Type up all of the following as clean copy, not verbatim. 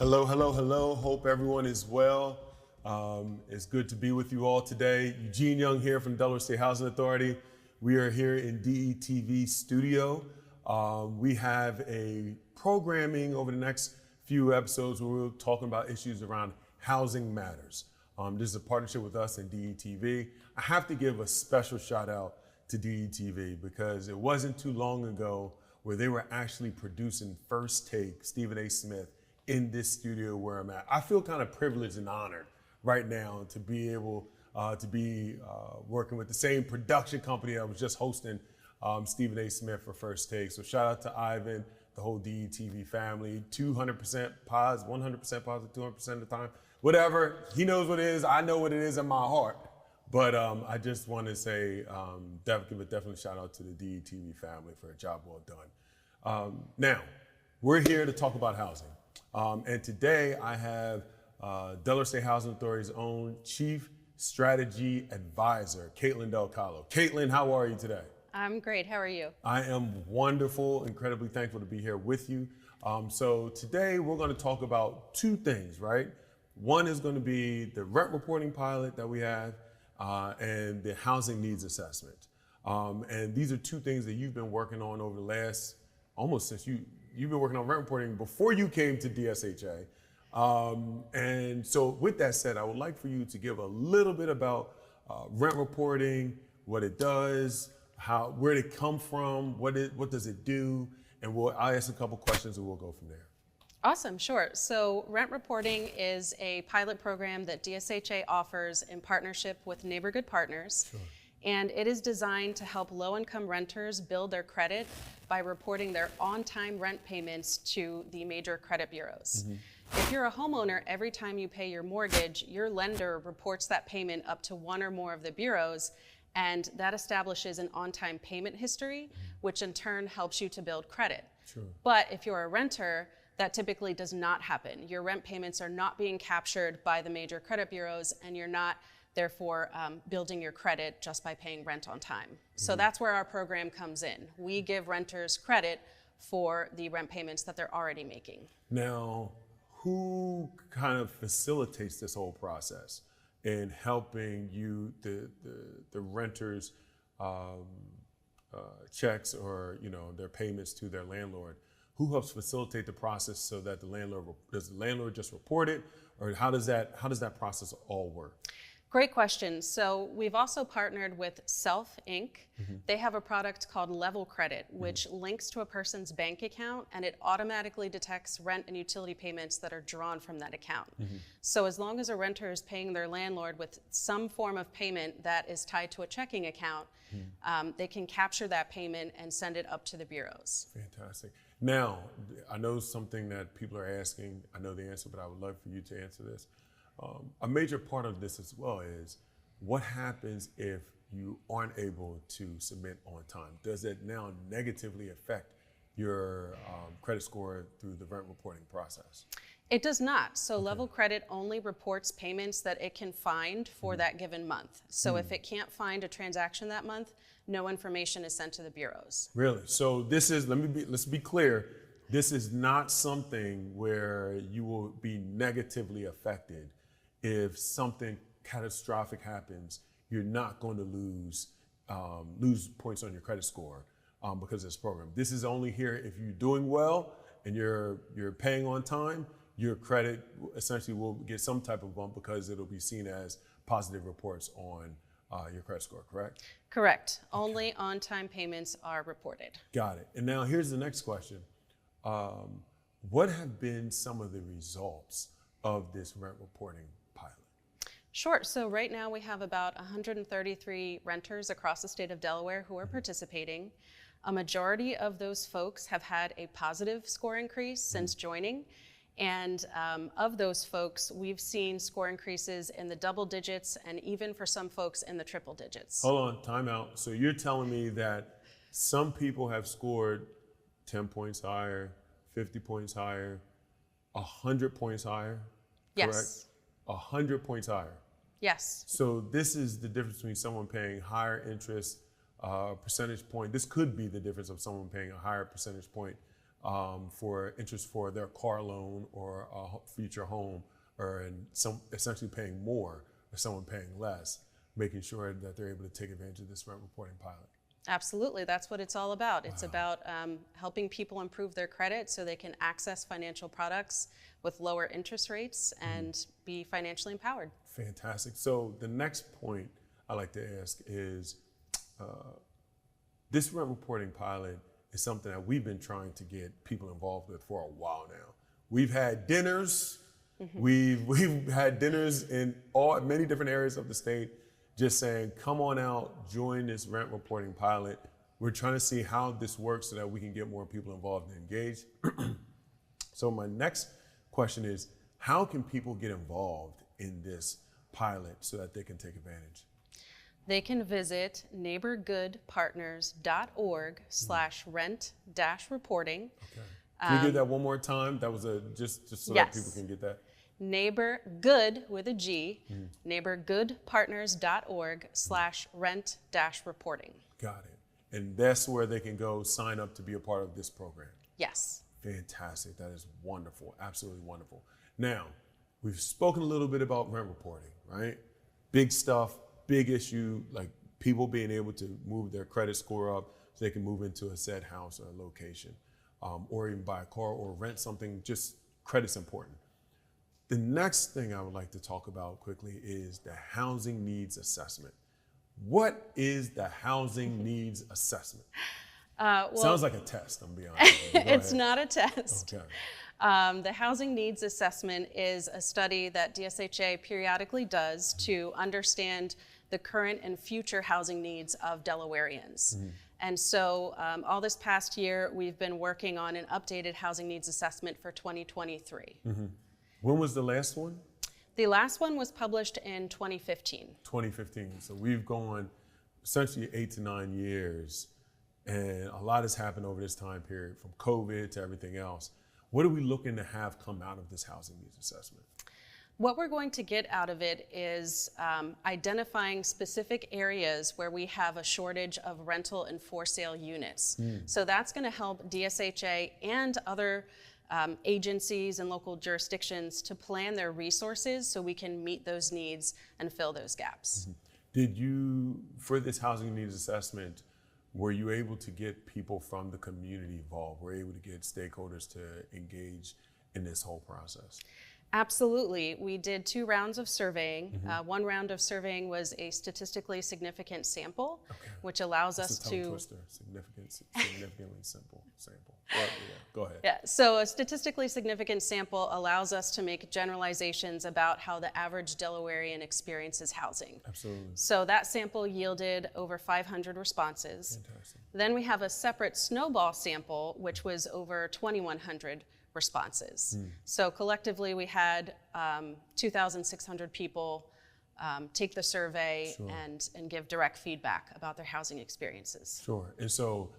Hello, hello, hello. Hope everyone is well. It's good to be with you all today. Eugene Young here from Delaware State Housing Authority. We are here in DETV studio. We have a programming over the next few episodes where we're talking about issues around housing matters. This is a partnership with us and DETV. I have to give a special shout out to DETV because it wasn't too long ago where they were actually producing First Take, Stephen A. Smith, in this studio where I'm at. I feel kind of privileged and honored right now to be able to be working with the same production company that was just hosting Stephen A. Smith for First Take. So shout out to Ivan, the whole DETV family, 200% positive, 100% positive, 200% of the time. Whatever, he knows what it is, I know what it is in my heart. But I just want to say, definitely shout out to the DETV family for a job well done. Now, we're here to talk about housing. And today I have Delaware State Housing Authority's own Chief Strategy Advisor, Caitlin Del Collo. Caitlin, how are you today? I'm great, how are you? I am wonderful, incredibly thankful to be here with you. So today we're going to talk about two things, right? One is going to be the rent reporting pilot that we have and the housing needs assessment. And these are two things that you've been working on over the last, almost since you've been working on rent reporting before you came to DSHA. And so with that said, I would like for you to give a little bit about rent reporting, what it does, where did it come from, what does it do, and I'll ask a couple questions and we'll go from there. Awesome, sure. So rent reporting is a pilot program that DSHA offers in partnership with Neighborhood Partners. Sure. And it is designed to help low-income renters build their credit by reporting their on-time rent payments to the major credit bureaus. Mm-hmm. If you're a homeowner, every time you pay your mortgage, your lender reports that payment up to one or more of the bureaus, and that establishes an on-time payment history, which in turn helps you to build credit. Sure. But if you're a renter, that typically does not happen. Your rent payments are not being captured by the major credit bureaus, and you're not therefore building your credit just by paying rent on time. So that's where our program comes in. We give renters credit for the rent payments that they're already making. Now, who kind of facilitates this whole process in helping you, the renters' checks or their payments to their landlord? Who helps facilitate the process so that does the landlord just report it, or how does that process all work? Great question. So we've also partnered with Self Inc. Mm-hmm. They have a product called Level Credit, which links to a person's bank account, and it automatically detects rent and utility payments that are drawn from that account. Mm-hmm. So as long as a renter is paying their landlord with some form of payment that is tied to a checking account, they can capture that payment and send it up to the bureaus. Fantastic. Now, I know something that people are asking. I know the answer, but I would love for you to answer this. A major part of this as well is what happens if you aren't able to submit on time? Does it now negatively affect your credit score through the rent reporting process? It does not. So Level Credit only reports payments that it can find for that given month. So if it can't find a transaction that month, no information is sent to the bureaus. Really? So this is, let's be clear, this is not something where you will be negatively affected. If something catastrophic happens, you're not going to lose points on your credit score because of this program. This is only here if you're doing well and you're paying on time. Your credit essentially will get some type of bump because it'll be seen as positive reports on your credit score, correct? Correct. Okay. Only on-time payments are reported. Got it. And now here's the next question. What have been some of the results of this rent reporting pilot? Sure. So right now we have about 133 renters across the state of Delaware who are participating. A majority of those folks have had a positive score increase since joining. And of those folks, we've seen score increases in the double digits and even for some folks in the triple digits. Hold on, time out. So you're telling me that some people have scored 10 points higher, 50 points higher, 100 points higher, correct? Yes. 100 points higher. Yes. So this is the difference between someone paying higher interest percentage point. This could be the difference of someone paying a higher percentage point for interest for their car loan or a future home, or essentially paying more or someone paying less, making sure that they're able to take advantage of this rent reporting pilot. Absolutely, that's what it's all about. Wow. It's about helping people improve their credit so they can access financial products with lower interest rates and be financially empowered. Fantastic. So the next point I like to ask is, this rent reporting pilot is something that we've been trying to get people involved with for a while now. We've had dinners. We've had dinners in many different areas of the state, just saying, come on out, join this rent reporting pilot. We're trying to see how this works so that we can get more people involved and engaged. So my next question is, how can people get involved in this pilot so that they can take advantage? They can visit neighborgoodpartners.org/rent-reporting. Okay. Can you give that one more time? That was just so that people can get that. Neighborgood with a G, neighborgoodpartners.org/rent-reporting. Got it. And that's where they can go sign up to be a part of this program. Yes. Fantastic. That is wonderful. Absolutely wonderful. Now, we've spoken a little bit about rent reporting, right? Big stuff, big issue, like people being able to move their credit score up so they can move into a said house or a location, or even buy a car or rent something. Just credit's important. The next thing I would like to talk about quickly is the housing needs assessment. What is the housing needs assessment? Sounds like a test, I'm being honest. It's not a test. Okay. The housing needs assessment is a study that DSHA periodically does to understand the current and future housing needs of Delawareans. And so all this past year, we've been working on an updated housing needs assessment for 2023. When was the last one? The last one was published in 2015. 2015. So we've gone essentially 8 to 9 years, and a lot has happened over this time period, from COVID to everything else. What are we looking to have come out of this housing needs assessment? What we're going to get out of it is identifying specific areas where we have a shortage of rental and for sale units. So that's going to help DSHA and other agencies and local jurisdictions to plan their resources so we can meet those needs and fill those gaps. Did you, for this housing needs assessment, were you able to get people from the community involved? Were you able to get stakeholders to engage in this whole process? Absolutely. We did 2 rounds of surveying. One round of surveying was a statistically significant sample, which allows us to... Tongue twister. Significantly simple sample. Well, yeah, go ahead. Yeah, so a statistically significant sample allows us to make generalizations about how the average Delawarean experiences housing. Absolutely. So that sample yielded over 500 responses. Fantastic. Then we have a separate snowball sample, which was over 2,100 responses. So collectively we had 2,600 people take the survey and give direct feedback about their housing experiences. Sure. And so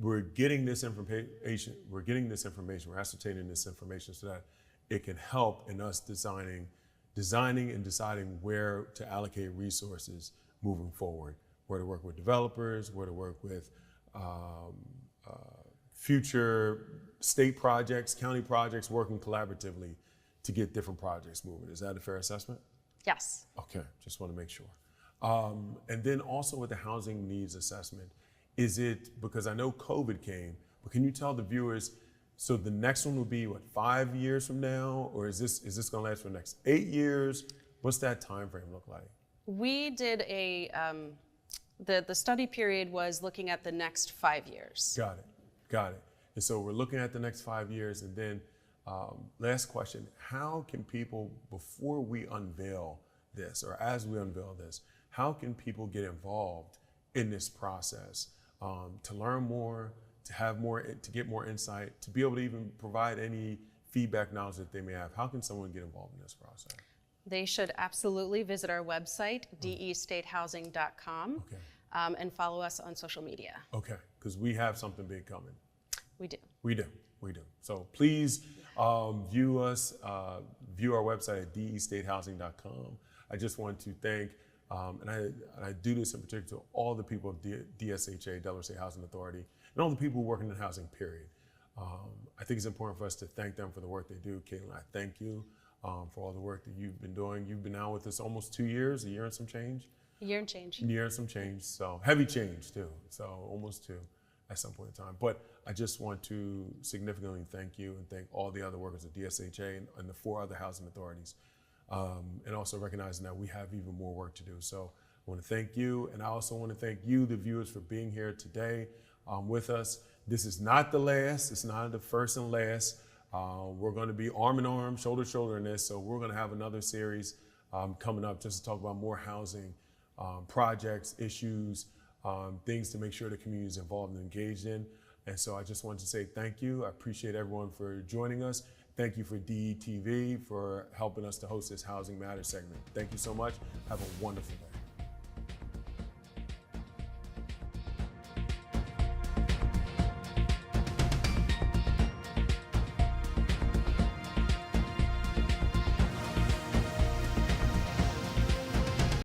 we're getting this information, we're ascertaining this information so that it can help in us designing and deciding where to allocate resources moving forward, where to work with developers, where to work with future state projects, county projects, working collaboratively to get different projects moving. Is that a fair assessment? Yes. Okay, just want to make sure. And then also with the housing needs assessment, is it, because I know COVID came, but can you tell the viewers, so the next one will be what, 5 years from now, or is this going to last for the next 8 years? What's that time frame look like? We did the study period was looking at the next 5 years. Got it. And so we're looking at the next 5 years, and then last question, how can people, before we unveil this, or as we unveil this, how can people get involved in this process to learn more, to get more insight, to be able to even provide any feedback, knowledge that they may have? How can someone get involved in this process? They should absolutely visit our website, destatehousing.com, and follow us on social media. Okay, because we have something big coming. We do. So please view our website at destatehousing.com. I just want to thank, and I do this in particular to all the people of DSHA, Delaware State Housing Authority, and all the people working in housing, period. I think it's important for us to thank them for the work they do. Caitlin, I thank you for all the work that you've been doing. You've been out with us almost 2 years, a year and some change. A year and change. A year and some change, so heavy change too, so almost 2 at some point in time. But I just want to significantly thank you and thank all the other workers at DSHA and the 4 other housing authorities. And also recognizing that we have even more work to do. So I want to thank you, and I also want to thank you, the viewers, for being here today with us. This is not the last, it's not the first and last. We're going to be arm in arm, shoulder to shoulder in this, so we're going to have another series coming up just to talk about more housing projects, issues, things to make sure the community is involved and engaged in. And so I just wanted to say thank you. I appreciate everyone for joining us. Thank you for DETV for helping us to host this Housing Matters segment. Thank you so much. Have a wonderful day.